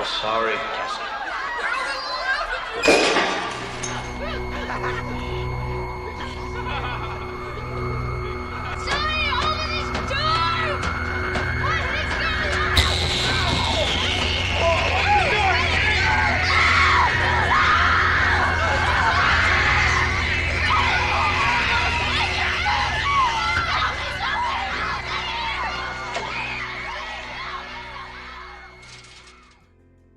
sorry, Cassie.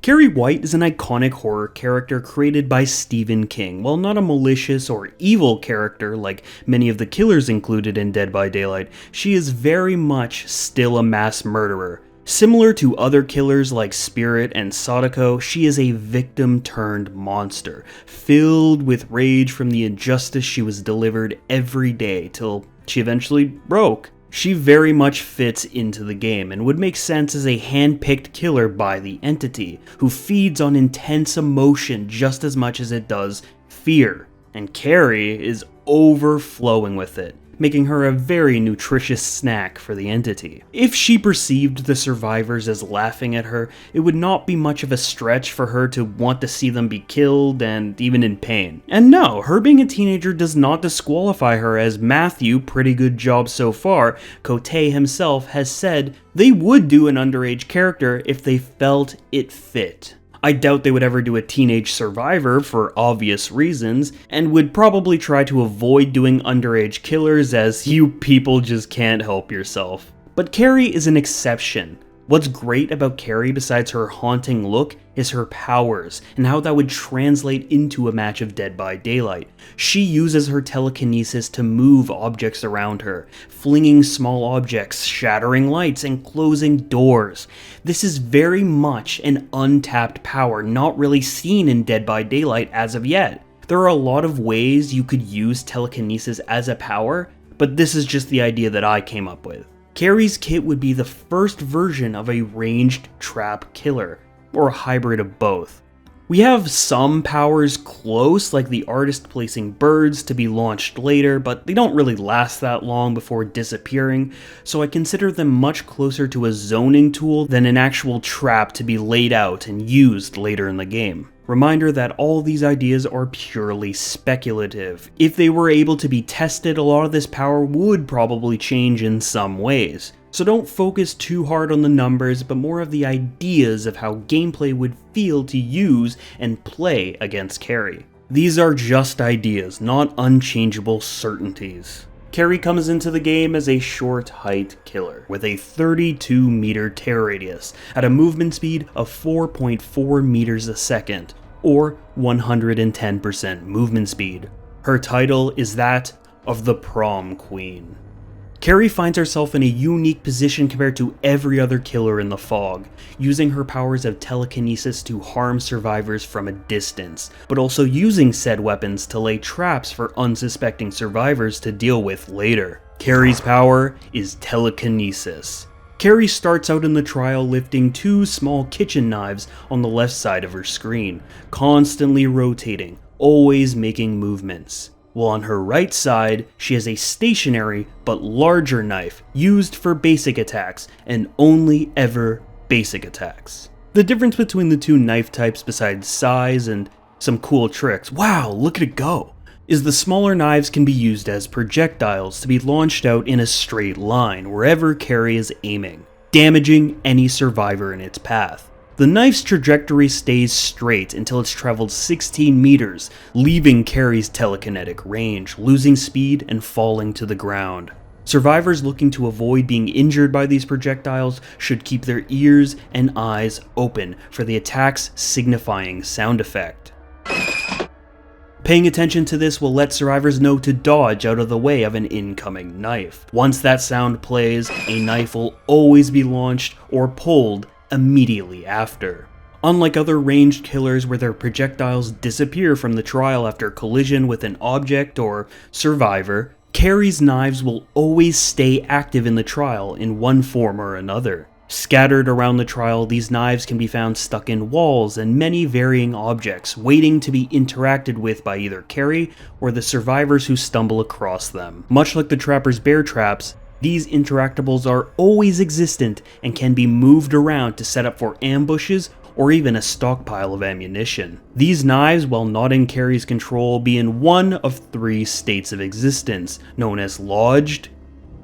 Carrie White is an iconic horror character created by Stephen King. While not a malicious or evil character like many of the killers included in Dead by Daylight, she is very much still a mass murderer. Similar to other killers like Spirit and Sadako, she is a victim-turned-monster, filled with rage from the injustice she was delivered every day till she eventually broke. She very much fits into the game and would make sense as a hand-picked killer by the entity, who feeds on intense emotion just as much as it does fear, and Carrie is overflowing with it, making her a very nutritious snack for the entity. If she perceived the survivors as laughing at her, it would not be much of a stretch for her to want to see them be killed and even in pain. And no, her being a teenager does not disqualify her, as Matthew, pretty good job so far, Cote himself has said they would do an underage character if they felt it fit. I doubt they would ever do a teenage survivor for obvious reasons, and would probably try to avoid doing underage killers, as you people just can't help yourself. But Carrie is an exception. What's great about Carrie besides her haunting look is her powers, and how that would translate into a match of Dead by Daylight. She uses her telekinesis to move objects around her, flinging small objects, shattering lights, and closing doors. This is very much an untapped power, not really seen in Dead by Daylight as of yet. There are a lot of ways you could use telekinesis as a power, but this is just the idea that I came up with. Carrie's kit would be the first version of a ranged trap killer, or a hybrid of both. We have some powers close, like the artist placing birds to be launched later, but they don't really last that long before disappearing, so I consider them much closer to a zoning tool than an actual trap to be laid out and used later in the game. Reminder that all these ideas are purely speculative. If they were able to be tested, a lot of this power would probably change in some ways. So don't focus too hard on the numbers, but more of the ideas of how gameplay would feel to use and play against Carrie. These are just ideas, not unchangeable certainties. Carrie comes into the game as a short height killer with a 32 meter tear radius at a movement speed of 4.4 meters a second, or 110% movement speed. Her title is that of the Prom Queen. Carrie finds herself in a unique position compared to every other killer in the fog, using her powers of telekinesis to harm survivors from a distance, but also using said weapons to lay traps for unsuspecting survivors to deal with later. Carrie's power is telekinesis. Carrie starts out in the trial lifting two small kitchen knives on the left side of her screen, constantly rotating, always making movements. While on her right side, she has a stationary but larger knife used for basic attacks, and only ever basic attacks. The difference between the two knife types, besides size and some cool tricks, wow, look at it go, is the smaller knives can be used as projectiles to be launched out in a straight line wherever Carrie is aiming, damaging any survivor in its path. The knife's trajectory stays straight until it's traveled 16 meters, leaving Carrie's telekinetic range, losing speed and falling to the ground. Survivors looking to avoid being injured by these projectiles should keep their ears and eyes open for the attack's signifying sound effect. Paying attention to this will let survivors know to dodge out of the way of an incoming knife. Once that sound plays, a knife will always be launched or pulled immediately after. Unlike other ranged killers where their projectiles disappear from the trial after collision with an object or survivor, Carrie's knives will always stay active in the trial in one form or another. Scattered around the trial, these knives can be found stuck in walls and many varying objects, waiting to be interacted with by either Carrie or the survivors who stumble across them. Much like the trapper's bear traps, these interactables are always existent and can be moved around to set up for ambushes or even a stockpile of ammunition. These knives, while not in Carrie's control, be in one of 3 states of existence, known as lodged,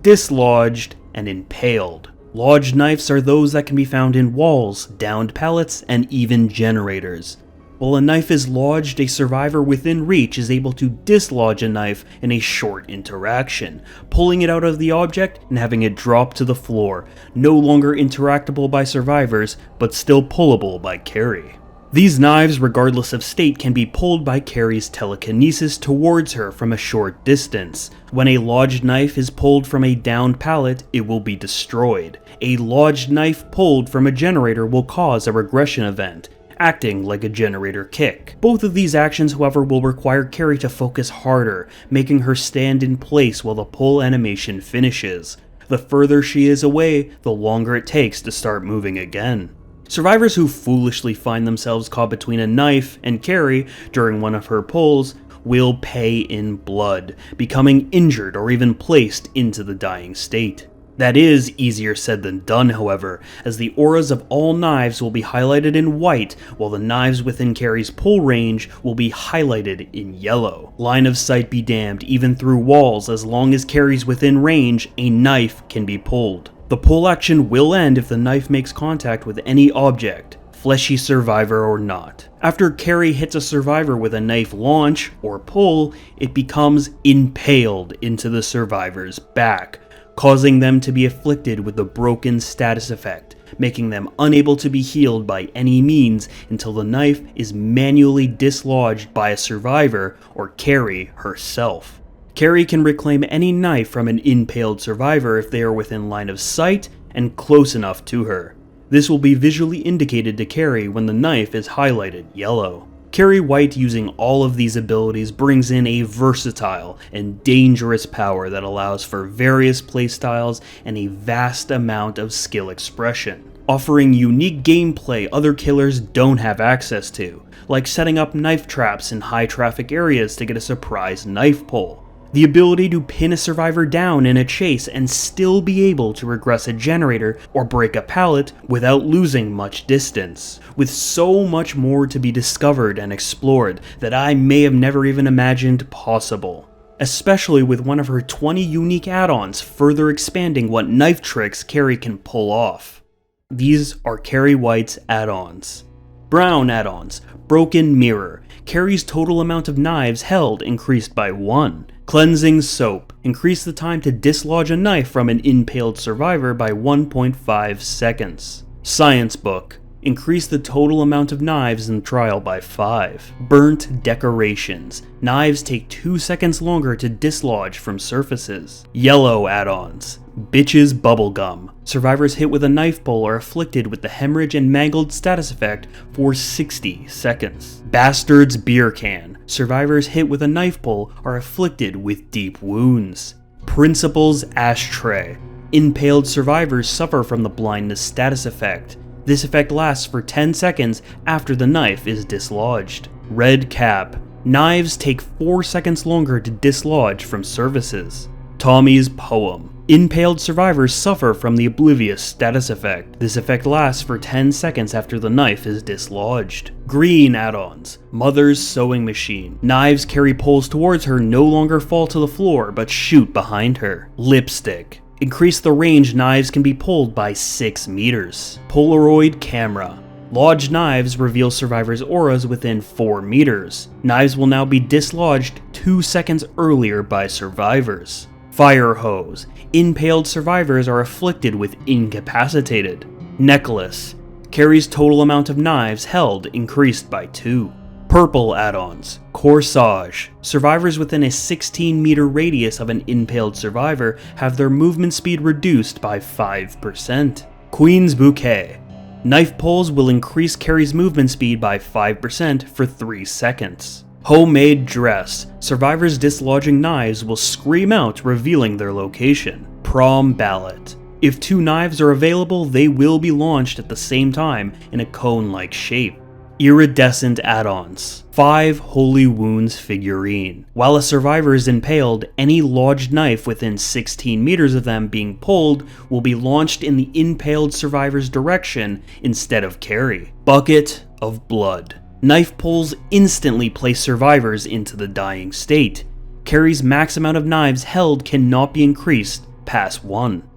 dislodged, and impaled. Lodged knives are those that can be found in walls, downed pallets, and even generators. While a knife is lodged, a survivor within reach is able to dislodge a knife in a short interaction, pulling it out of the object and having it drop to the floor, no longer interactable by survivors, but still pullable by Carrie. These knives, regardless of state, can be pulled by Carrie's telekinesis towards her from a short distance. When a lodged knife is pulled from a downed pallet, it will be destroyed. A lodged knife pulled from a generator will cause a regression event, acting like a generator kick. Both of these actions, however, will require Carrie to focus harder, making her stand in place while the pull animation finishes. The further she is away, the longer it takes to start moving again. Survivors who foolishly find themselves caught between a knife and Carrie during one of her pulls will pay in blood, becoming injured or even placed into the dying state. That is easier said than done, however, as the auras of all knives will be highlighted in white, while the knives within Carrie's pull range will be highlighted in yellow. Line of sight be damned, even through walls, as long as Carrie's within range, a knife can be pulled. The pull action will end if the knife makes contact with any object, fleshy survivor or not. After Carrie hits a survivor with a knife launch, or pull, it becomes impaled into the survivor's back, causing them to be afflicted with the broken status effect, making them unable to be healed by any means until the knife is manually dislodged by a survivor or Carrie herself. Carrie can reclaim any knife from an impaled survivor if they are within line of sight and close enough to her. This will be visually indicated to Carrie when the knife is highlighted yellow. Carrie White, using all of these abilities, brings in a versatile and dangerous power that allows for various playstyles and a vast amount of skill expression, offering unique gameplay other killers don't have access to, like setting up knife traps in high traffic areas to get a surprise knife pull. The ability to pin a survivor down in a chase and still be able to regress a generator or break a pallet without losing much distance, with so much more to be discovered and explored that I may have never even imagined possible. Especially with one of her 20 unique add-ons further expanding what knife tricks Carrie can pull off. These are Carrie White's add-ons. Brown add-ons. Broken Mirror. Carrie's total amount of knives held increased by 1. Cleansing Soap. Increase the time to dislodge a knife from an impaled survivor by 1.5 seconds. Science Book. Increase the total amount of knives in the trial by 5. Burnt Decorations. Knives take 2 seconds longer to dislodge from surfaces. Yellow add-ons. Bitches Bubblegum. Survivors hit with a knife pull are afflicted with the hemorrhage and mangled status effect for 60 seconds. Bastards Beer Can. Survivors hit with a knife pull are afflicted with deep wounds. Principal's Ashtray. Impaled survivors suffer from the blindness status effect. This effect lasts for 10 seconds after the knife is dislodged. Red Cap. Knives take 4 seconds longer to dislodge from surfaces. Tommy's Poem. Impaled survivors suffer from the Oblivious status effect. This effect lasts for 10 seconds after the knife is dislodged. Green add-ons. Mother's Sewing Machine. Knives Carrie pulls towards her no longer fall to the floor but shoot behind her. Lipstick. Increase the range knives can be pulled by 6 meters. Polaroid Camera. Lodged knives reveal survivors' auras within 4 meters. Knives will now be dislodged 2 seconds earlier by survivors. Fire Hose. Impaled survivors are afflicted with incapacitated. Necklace. Carrie's total amount of knives held increased by 2. Purple add-ons. Corsage. Survivors within a 16-meter radius of an impaled survivor have their movement speed reduced by 5%. Queen's Bouquet. Knife pulls will increase Carrie's movement speed by 5% for 3 seconds. Homemade Dress. Survivors dislodging knives will scream out, revealing their location. Prom Ballot. If 2 knives are available, they will be launched at the same time in a cone-like shape. Iridescent add-ons. 5 Holy Wounds figurine. While a survivor is impaled, any lodged knife within 16 meters of them being pulled will be launched in the impaled survivor's direction instead of Carrie. Bucket of blood. Knife pulls instantly place survivors into the dying state. Carrie's max amount of knives held cannot be increased past 1.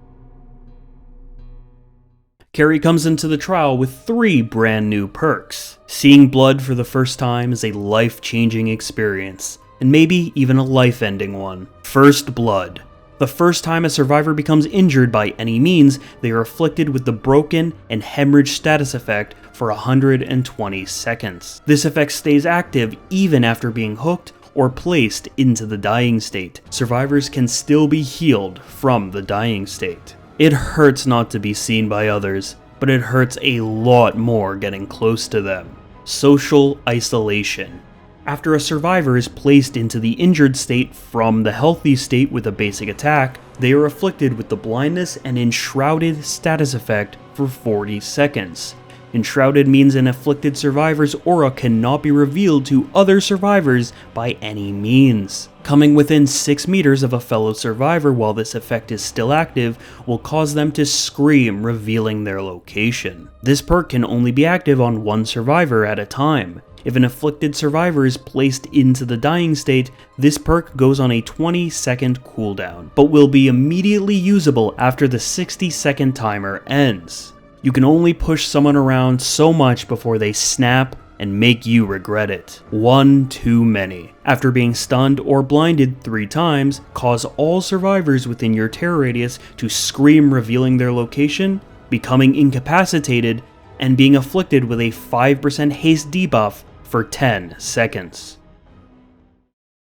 Carrie comes into the trial with 3 brand new perks. Seeing blood for the first time is a life-changing experience, and maybe even a life-ending one. First blood. The first time a survivor becomes injured by any means, they are afflicted with the broken and hemorrhage status effect for 120 seconds. This effect stays active even after being hooked or placed into the dying state. Survivors can still be healed from the dying state. It hurts not to be seen by others, but it hurts a lot more getting close to them. Social isolation. After a survivor is placed into the injured state from the healthy state with a basic attack, they are afflicted with the blindness and enshrouded status effect for 40 seconds. Enshrouded means an afflicted survivor's aura cannot be revealed to other survivors by any means. Coming within 6 meters of a fellow survivor while this effect is still active will cause them to scream, revealing their location. This perk can only be active on 1 survivor at a time. If an afflicted survivor is placed into the dying state, this perk goes on a 20-second cooldown, but will be immediately usable after the 60-second timer ends. You can only push someone around so much before they snap and make you regret it. One too many. After being stunned or blinded 3 times, cause all survivors within your terror radius to scream, revealing their location, becoming incapacitated, and being afflicted with a 5% haste debuff for 10 seconds.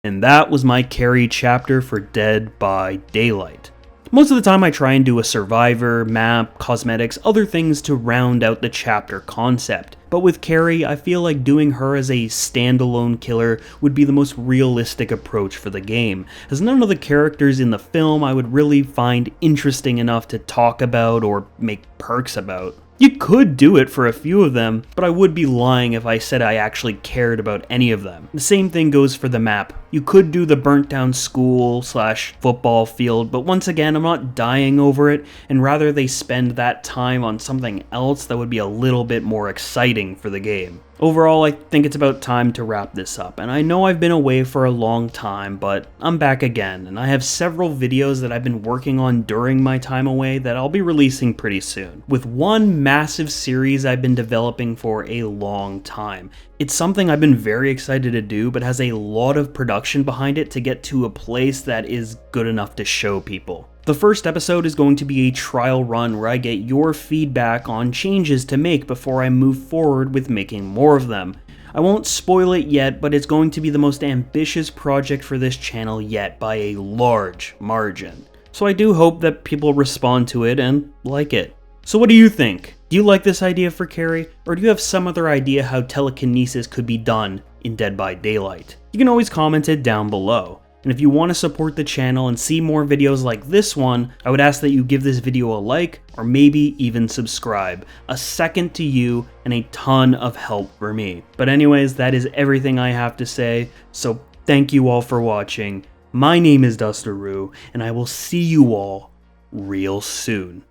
And that was my Carrie chapter for Dead by Daylight. Most of the time I try and do a survivor, map, cosmetics, other things to round out the chapter concept. But with Carrie, I feel like doing her as a standalone killer would be the most realistic approach for the game, as none of the characters in the film I would really find interesting enough to talk about or make perks about. You could do it for a few of them, but I would be lying if I said I actually cared about any of them. The same thing goes for the map. You could do the burnt down school / football field, but once again, I'm not dying over it, and rather they spend that time on something else that would be a little bit more exciting for the game. Overall, I think it's about time to wrap this up, and I know I've been away for a long time, but I'm back again, and I have several videos that I've been working on during my time away that I'll be releasing pretty soon, with one massive series I've been developing for a long time. It's something I've been very excited to do, but has a lot of production behind it to get to a place that is good enough to show people. The first episode is going to be a trial run where I get your feedback on changes to make before I move forward with making more of them. I won't spoil it yet, but it's going to be the most ambitious project for this channel yet by a large margin. So I do hope that people respond to it and like it. So what do you think? Do you like this idea for Carrie, or do you have some other idea how telekinesis could be done in Dead by Daylight? You can always comment it down below. And if you want to support the channel and see more videos like this one, I would ask that you give this video a like, or maybe even subscribe. A second to you and a ton of help for me. But anyways, that is everything I have to say, so thank you all for watching. My name is Dusteroo, and I will see you all real soon.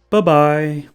Bye-bye.